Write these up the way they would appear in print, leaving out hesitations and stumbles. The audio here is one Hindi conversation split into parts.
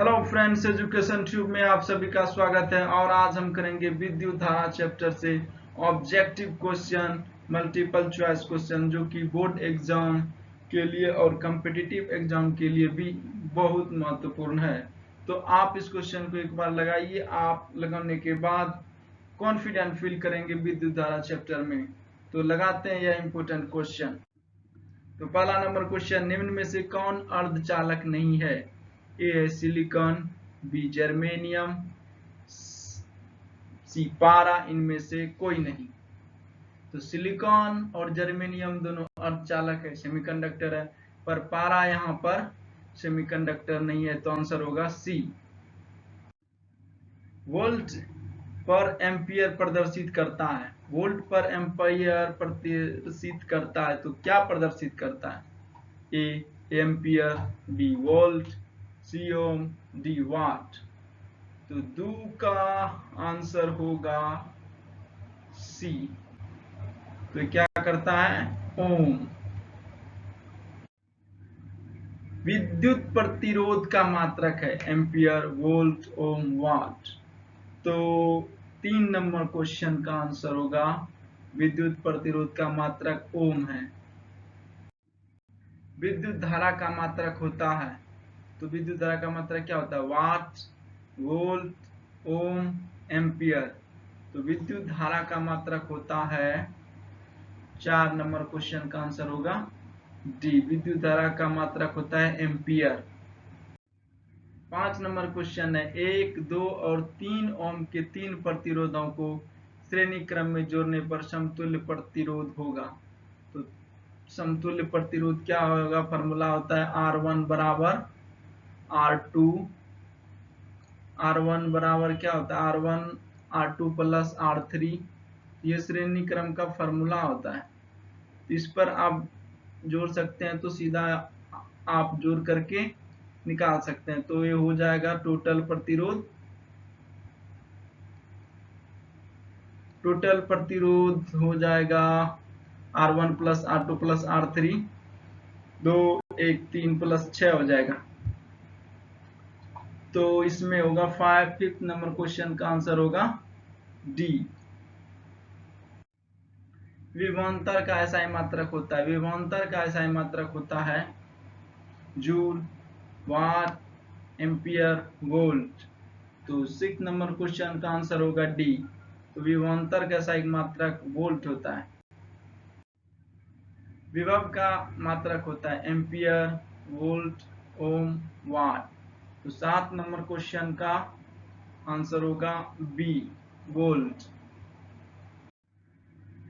हेलो फ्रेंड्स, एजुकेशन ट्यूब में आप सभी का स्वागत है। और आज हम करेंगे विद्युत धारा चैप्टर से objective question, multiple choice question, जो कि बोर्ड एग्जाम के लिए और कॉम्पिटिटिव एग्जाम के लिए भी बहुत महत्वपूर्ण है। तो आप इस क्वेश्चन को एक बार लगाइए। आप लगाने के बाद कॉन्फिडेंट फील करेंगे विद्युत धारा चैप्टर में। तो लगाते हैं यह इंपॉर्टेंट क्वेश्चन। तो पहला नंबर क्वेश्चन, निम्न में से कौन अर्धचालक नहीं है? ए है सिलिकॉन, बी जर्मेनियम, सी पारा। इनमें से कोई नहीं। तो सिलिकॉन और जर्मेनियम दोनों अर्धचालक है, सेमीकंडक्टर है, पर पारा यहाँ पर सेमीकंडक्टर नहीं है। तो आंसर होगा सी। वोल्ट पर एम्पियर प्रदर्शित करता है। वोल्ट पर एम्पियर प्रदर्शित करता है तो क्या प्रदर्शित करता है? A ampere, B volt, C ohm, D watt. तो दो का आंसर होगा सी। तो क्या करता है? ओम। विद्युत प्रतिरोध का मात्रक है एम्पियर, वोल्ट, ओम, वाट। तो 3 नंबर क्वेश्चन का आंसर होगा विद्युत प्रतिरोध का मात्रक ओम है। विद्युत धारा का मात्रक होता है, तो विद्युत धारा का मात्रक क्या होता है? वाट, वोल्ट, ओम, एम्पियर। तो विद्युत धारा का मात्रक होता है 4 नंबर क्वेश्चन का आंसर होगा डी। विद्युत धारा का मात्रक होता है एम्पियर। 5 नंबर क्वेश्चन है, 1, 2 और 3 ओम के 3 प्रतिरोधों को श्रेणी क्रम में जोड़ने पर समतुल्य प्रतिरोध होगा। तो समतुल्य प्रतिरोध क्या होगा? फॉर्मूला होता है R1 बराबर R2। R1 बराबर क्या होता है? R1 R2 plus R3। ये श्रेणी क्रम का फॉर्मूला होता है। तो इस पर आप जोड़ सकते हैं, तो सीधा आप जोड़ करके निकाल सकते हैं। तो ये हो जाएगा टोटल प्रतिरोध। टोटल प्रतिरोध हो जाएगा R1 plus R2 plus R3, 2, 1, 3 plus 6 हो जाएगा। तो इसमें होगा 5 नंबर क्वेश्चन का आंसर होगा डी। विभवांतर का ऐसा मात्रक होता है। विभवांतर का ऐसा मात्रक होता है जूल, वाट, एम्पियर, वोल्ट। तो 6 नंबर क्वेश्चन का आंसर होगा डी। तो विभवांतर का ऐसा मात्रक वोल्ट होता है। विभव का मात्रक होता है एम्पियर, वोल्ट, ओम, वाट। तो 7 नंबर क्वेश्चन का आंसर होगा बी, वोल्ट।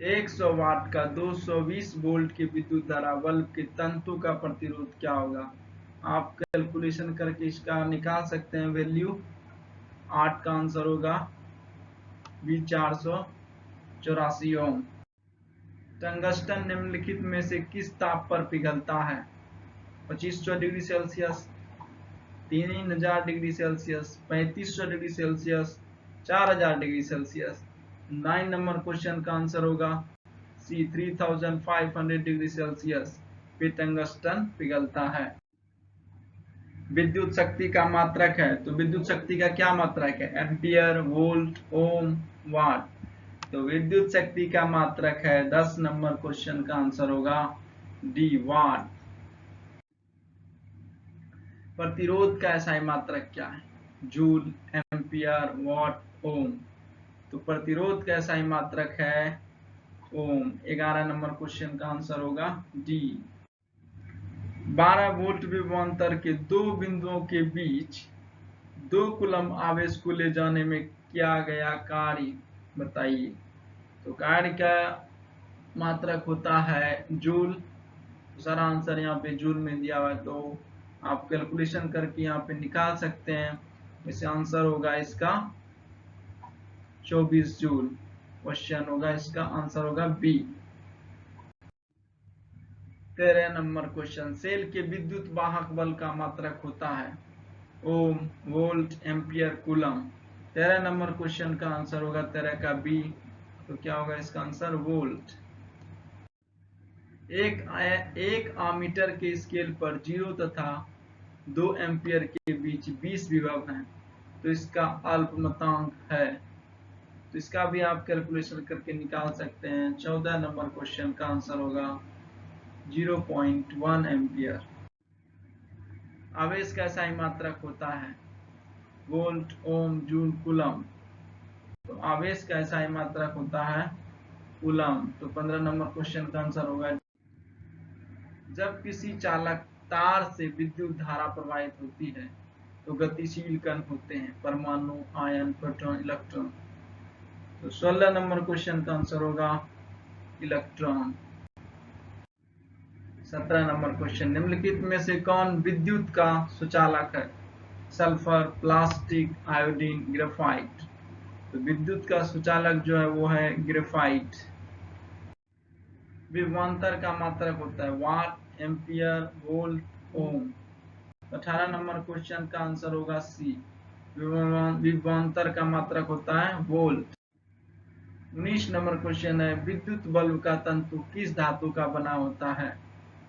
100 वाट का 220 वोल्ट की विद्युत धारा बल्ब के तंतु का प्रतिरोध क्या होगा? आप कैलकुलेशन करके इसका निकाल सकते हैं वैल्यू। 8 का आंसर होगा बी, 484 ओम। टंगस्टन निम्नलिखित में से किस ताप पर पिघलता है? 2500 degree Celsius, 3000 degree Celsius, 3500 degree Celsius, 4000 degree Celsius. 9 number question का आंसर होगा सी, 3500 डिग्री सेल्सियस पे टंगस्टन पिघलता है। विद्युत शक्ति का मात्रक है, तो विद्युत शक्ति का क्या मात्रक है? एम्पियर, वोल्ट, ओम, वाट। तो विद्युत शक्ति का मात्रक है 10 नंबर क्वेश्चन का आंसर होगा डी, वाट। प्रतिरोध का ऐसा मात्रक क्या है? जूल, एम्पियर, वाट, ओम। तो प्रतिरोध का ऐसा मात्रक है ओम। 11 नंबर क्वेश्चन का आंसर होगा डी। 12 वोल्ट विभवांतर के दो बिंदुओं के बीच 2 कूलम आवेश को ले जाने में किया गया कार्य बताइए। तो कार्य का मात्रक होता है जूल। सारा आंसर यहाँ पे जूल में दिया हुआ है, तो आप कैलकुलेशन करके यहाँ पे निकाल सकते हैं। इसे आंसर होगा इसका 24 जूल। क्वेश्चन होगा इसका आंसर होगा बी। 13 नंबर क्वेश्चन, सेल के विद्युत वाहक बल का मात्रक होता है ohm, volt, ampere, coulomb. 13 number question का आंसर होगा 13 का बी। तो क्या होगा इसका आंसर? वोल्ट। एक आमीटर के स्केल पर 0 तथा 2 एम्पियर के बीच 20 विभव हैं, तो इसका अल्पमतांक है। तो इसका भी आप कैलकुलेशन करके निकाल सकते हैं। 14 नंबर क्वेश्चन का आंसर होगा 0.1 एम्पियर। आवेश का SI मात्रक होता है वोल्ट, ओम, जूल, कूलम। तो आवेश का SI मात्रक होता है कूलम। तो 15 नंबर क्वेश्चन का आंसर होगा। जब किसी चालक तार से विद्युत धारा प्रवाहित होती है तो गतिशील कण होते हैं परमाणु, आयन, प्रोटॉन, इलेक्ट्रॉन। तो 16 नंबर क्वेश्चन का आंसर होगा इलेक्ट्रॉन। 17 नंबर क्वेश्चन, निम्नलिखित में से कौन विद्युत का सुचालक है? Sulphur, plastic, iodine, graphite. तो विद्युत का सुचालक जो है वो है ग्रेफाइट। विभवांतर का मात्रक होता है वाट, एम्पियर, वोल्ट, ओम। 18 नंबर क्वेश्चन का आंसर होगा सी। विभवांतर का मात्रक होता है वोल्ट। 19 नंबर क्वेश्चन है, विद्युत बल्ब का तंतु किस धातु का बना होता है?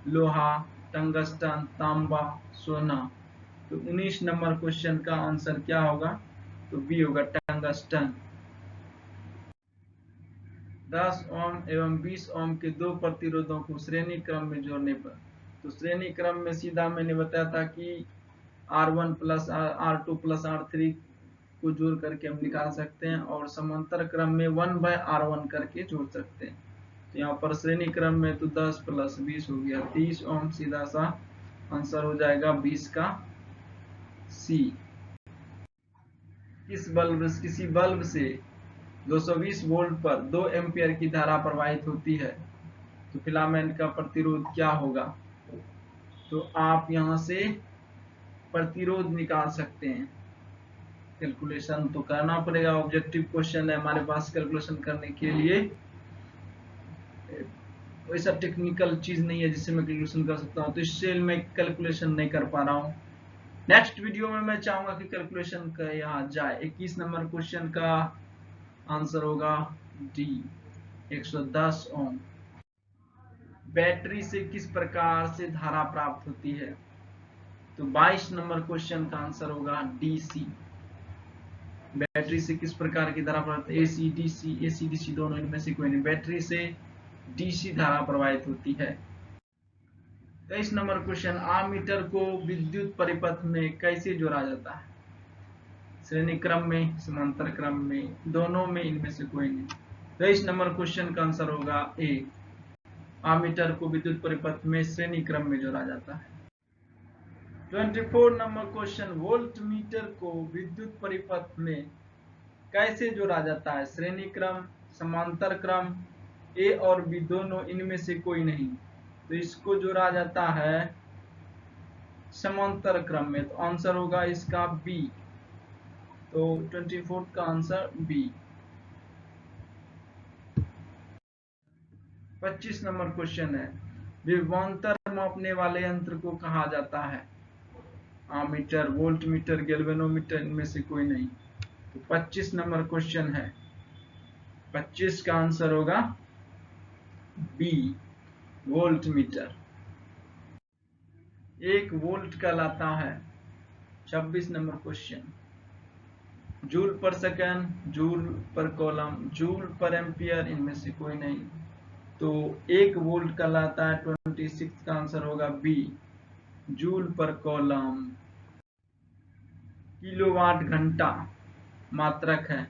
लोहा, टंगस्टन, तांबा, सोना। तो 19 नंबर क्वेश्चन का आंसर क्या होगा? तो बी होगा टंगस्टन। 10 ओम एवं 20 ओम के दो प्रतिरोधों को श्रेणी क्रम में जोड़ने पर, तो श्रेणी क्रम में सीधा मैंने बताया था कि R1 plus R2 plus R3 को जोड़ करके हम निकाल सकते हैं, और समांतर क्रम में 1/R1 करके जोड़ सकते हैं। तो यहाँ पर श्रेणी क्रम में तो 10 प्लस 20 हो गया 30 ओम, सीधा सा आंसर हो जाएगा 20 का सी। किसी बल्ब से 220 वोल्ट पर 2 एम्पियर की धारा प्रवाहित होती है, तो फिलामेंट का प्रतिरोध क्या होगा? तो आप यहां से प्रतिरोध निकाल सकते हैं। कैलकुलेशन तो करना पड़ेगा, ऑब्जेक्टिव क्वेश्चन है हमारे पास कैलकुलेशन करने के लिए। वैसा टेक्निकल चीज नहीं है जिससे मैं कैलकुलेशन कर सकता हूं, तो इससे मैं कैलकुलेशन नहीं कर पा रहा हूं। नेक्स्ट वीडियो में मैं चाहूंगा कि कैलकुलेशन का यहाँ जाए। 21 नंबर क्वेश्चन का आंसर होगा डी 110 ओम। बैटरी से किस प्रकार से धारा प्राप्त होती है? तो 22 नंबर क्वेश्चन का आंसर होगा डीसी। बैटरी से किस प्रकार की धारा प्राप्त? एसी डीसी दोनों, इनमें से कोई नहीं। बैटरी से डीसी धारा प्रवाहित होती है। 23 नंबर क्वेश्चन, आमीटर को विद्युत परिपथ में कैसे जोड़ा जाता है? श्रेणी क्रम में, समांतर क्रम में, दोनों में, इनमें से कोई नहीं। 23 नंबर क्वेश्चन का आंसर होगा ए। आमीटर को विद्युत परिपथ में श्रेणी क्रम में जोड़ा जाता है। 24 नंबर क्वेश्चन, वोल्ट मीटर को विद्युत परिपथ में कैसे जोड़ा जाता है? श्रेणी क्रम, समांतर क्रम, ए और बी दोनों, इनमें से कोई नहीं। तो इसको जोड़ा जाता है समांतर क्रम में, तो आंसर होगा इसका बी। तो 24 का आंसर बी। 25 नंबर क्वेश्चन है, विभवांतर मापने वाले यंत्र को कहा जाता है? आमीटर, वोल्ट मीटर, गैल्वेनोमीटर, इनमें से कोई नहीं। तो 25 नंबर क्वेश्चन है, 25 का आंसर होगा बी, वोल्ट मीटर। 1 वोल्ट कहलाता है। 26 नंबर क्वेश्चन, जूल पर सेकंड, जूल पर कॉलम, जूल पर एम्पियर, इनमें से कोई नहीं। तो 1 वोल्ट कहलाता है। 26 का आंसर होगा बी, जूल पर कॉलम। किलोवाट घंटा मात्रक है।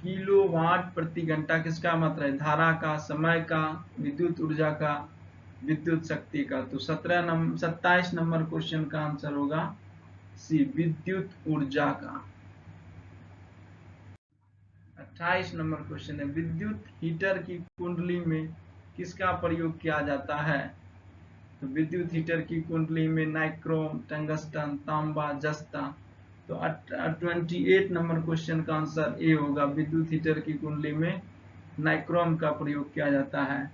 किलोवाट प्रति घंटा किसका मात्रक है? धारा का, समय का, विद्युत ऊर्जा का, विद्युत शक्ति का। तो 27 नंबर क्वेश्चन का आंसर होगा सी, विद्युत ऊर्जा का। 28 नंबर क्वेश्चन है, विद्युत हीटर की कुंडली में किसका प्रयोग किया जाता है? तो विद्युत हीटर की कुंडली में नाइक्रोम, टंगस्टन, तांबा, जस्ता। तो 28 नंबर क्वेश्चन का आंसर ए होगा, विद्युत हीटर की कुंडली में नाइक्रोम का प्रयोग किया जाता है।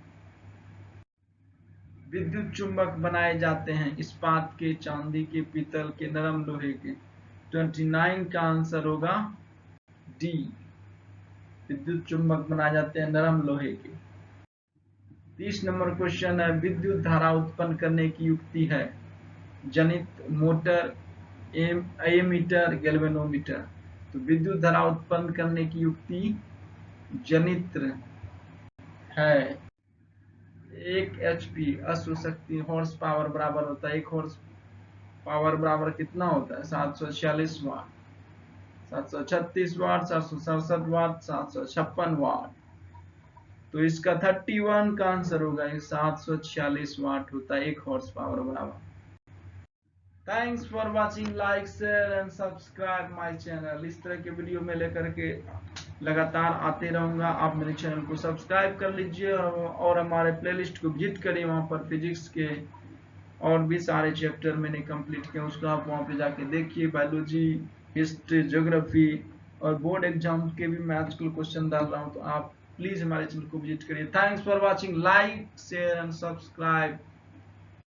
विद्युत चुंबक बनाए जाते हैं इस्पात के, चांदी के, पीतल के, नरम लोहे के। 29 का आंसर होगा डी, विद्युत चुंबक बनाए जाते हैं नरम लोहे के। 30 नंबर क्वेश्चन है, विद्युत धारा उत्पन्न करने की युक्ति है? जनित, मोटर, एमीटर, गैल्वेनोमीटर। तो विद्युत धारा उत्पन्न करने की युक्ति जनित्र है। 1 HP अश्व शक्ति हॉर्स पावर बराबर होता है, 1 हॉर्स पावर बराबर कितना होता है? 746 वाट, 736 वाट, 767 वाट, 756 वाट। तो इसका 31 का आंसर होगा 746 वाट होता है 1 हॉर्स पावर बराबर। Thanks for watching, like share and subscribe my channel. इस तरह के वीडियो में लेकर के लगातार आते रहूंगा। आप मेरे चैनल को सब्सक्राइब कर लीजिए और हमारे प्लेलिस्ट को विजिट करिए। वहां पर फिजिक्स के और भी सारे चैप्टर मैंने कंप्लीट किए, उसको आप वहां पे जाके देखिए। बायोलॉजी, हिस्ट्री, ज्योग्राफी और बोर्ड एग्जाम के भी मैं आजकल क्वेश्चन डाल रहा हूँ, तो आप प्लीज हमारे चैनल को विजिट करिए। Thanks for watching, like share and subscribe.